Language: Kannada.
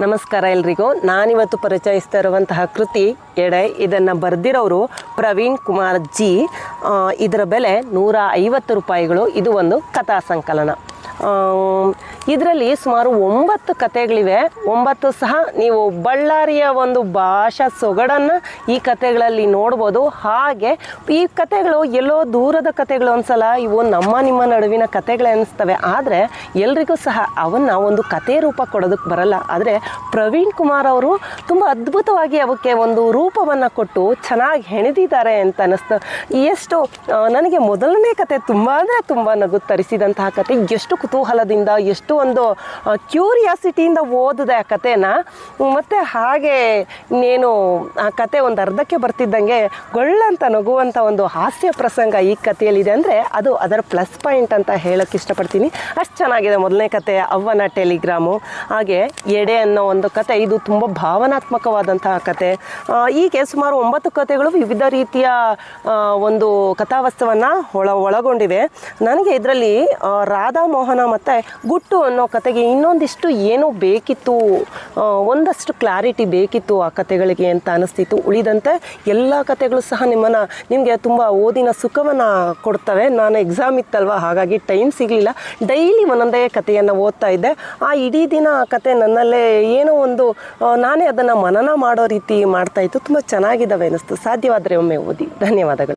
ನಮಸ್ಕಾರ ಎಲ್ರಿಗೂ. ನಾನಿವತ್ತು ಪರಿಚಯಿಸ್ತಾ ಇರುವಂತಹ ಕೃತಿ ಎಡೆ. ಇದನ್ನು ಬರೆದಿರೋರು ಪ್ರವೀಣ್ ಕುಮಾರ್ ಜಿ. ಇದರ ಬೆಲೆ 150 ರೂಪಾಯಿಗಳು. ಇದು ಒಂದು ಕಥಾ ಸಂಕಲನ. ಇದರಲ್ಲಿ ಸುಮಾರು 9 ಕಥೆಗಳಿವೆ. 9 ಸಹ ನೀವು ಬಳ್ಳಾರಿಯ ಒಂದು ಭಾಷಾ ಸೊಗಡನ್ನು ಈ ಕಥೆಗಳಲ್ಲಿ ನೋಡ್ಬೋದು. ಹಾಗೆ ಈ ಕಥೆಗಳು ಎಲ್ಲೋ ದೂರದ ಕಥೆಗಳು ಅನ್ಸಲ್ಲ, ಇವು ನಿಮ್ಮ ನಡುವಿನ ಕಥೆಗಳೇ ಅನಿಸ್ತವೆ. ಆದರೆ ಎಲ್ರಿಗೂ ಸಹ ಅವನ್ನು ಒಂದು ಕಥೆ ರೂಪ ಕೊಡೋದಕ್ಕೆ ಬರಲ್ಲ. ಆದರೆ ಪ್ರವೀಣ್ ಕುಮಾರ್ ಅವರು ತುಂಬ ಅದ್ಭುತವಾಗಿ ಅವಕ್ಕೆ ಒಂದು ರೂಪವನ್ನು ಕೊಟ್ಟು ಚೆನ್ನಾಗಿ ಹೆಣೆದಿದ್ದಾರೆ ಅಂತ ಅನ್ನಿಸ್ತು. ಎಷ್ಟು ನನಗೆ ಮೊದಲನೇ ಕತೆ ತುಂಬ ಅಂದರೆ ತುಂಬ ನಗು ತರಿಸಿದಂತಹ ಕತೆ. ಎಷ್ಟು ಕುತೂಹಲದಿಂದ, ಎಷ್ಟು ಒಂದು ಕ್ಯೂರಿಯಾಸಿಟಿಯಿಂದ ಓದಿದೆ ಆ ಕಥೆನ. ಮತ್ತು ಹಾಗೆ ಇನ್ನೇನು ಆ ಕತೆ ಒಂದು ಅರ್ಧಕ್ಕೆ ಬರ್ತಿದ್ದಂಗೆ ಗೊಳ್ಳಂತ ನಗುವಂಥ ಒಂದು ಹಾಸ್ಯ ಪ್ರಸಂಗ ಈ ಕಥೆಯಲ್ಲಿದೆ. ಅಂದರೆ ಅದು ಅದರ ಪ್ಲಸ್ ಪಾಯಿಂಟ್ ಅಂತ ಹೇಳೋಕ್ಕೆ ಇಷ್ಟಪಡ್ತೀನಿ. ಅಷ್ಟು ಚೆನ್ನಾಗಿದೆ ಮೊದಲನೇ ಕತೆ, ಅವ್ವನ ಟೆಲಿಗ್ರಾಮು. ಹಾಗೆ ಎಡೆ ಅನ್ನೋ ಒಂದು ಕತೆ, ಇದು ತುಂಬ ಭಾವನಾತ್ಮಕವಾದಂತಹ ಕತೆ. ಹೀಗೆ ಸುಮಾರು 9 ಕಥೆಗಳು ವಿವಿಧ ರೀತಿಯ ಒಂದು ಕಥಾವಸ್ತುವನ್ನು ಒಳಗೊಂಡಿವೆ. ನನಗೆ ಇದರಲ್ಲಿ ರಾಧಾ ಮೋಹನ ಮತ್ತು ಗುಟ್ಟು ಅನ್ನೋ ಕತೆಗೆ ಇನ್ನೊಂದಿಷ್ಟು ಏನೋ ಬೇಕಿತ್ತು, ಒಂದಷ್ಟು ಕ್ಲಾರಿಟಿ ಬೇಕಿತ್ತು ಆ ಕತೆಗಳಿಗೆ ಅಂತ ಅನಿಸ್ತಿತ್ತು. ಉಳಿದಂತೆ ಎಲ್ಲ ಕತೆಗಳು ಸಹ ನಿಮಗೆ ತುಂಬ ಓದಿನ ಸುಖವನ್ನು ಕೊಡ್ತವೆ. ನಾನು ಎಕ್ಸಾಮ್ ಇತ್ತಲ್ವ, ಹಾಗಾಗಿ ಟೈಮ್ ಸಿಗಲಿಲ್ಲ. ಡೈಲಿ ಒಂದೊಂದೇ ಕಥೆಯನ್ನು ಓದ್ತಾ ಇದ್ದೆ. ಆ ಇಡೀ ದಿನ ಆ ಕತೆ ನನ್ನಲ್ಲೇ ಏನೋ ಒಂದು ನಾನೇ ಅದನ್ನು ಮನನ ಮಾಡೋ ರೀತಿ ಮಾಡ್ತಾಯಿತ್ತು. ತುಂಬ ಚೆನ್ನಾಗಿದ್ದಾವೆ ಅನ್ನಿಸ್ತು. ಸಾಧ್ಯವಾದರೆ ಒಮ್ಮೆ ಓದಿ. ಧನ್ಯವಾದಗಳು.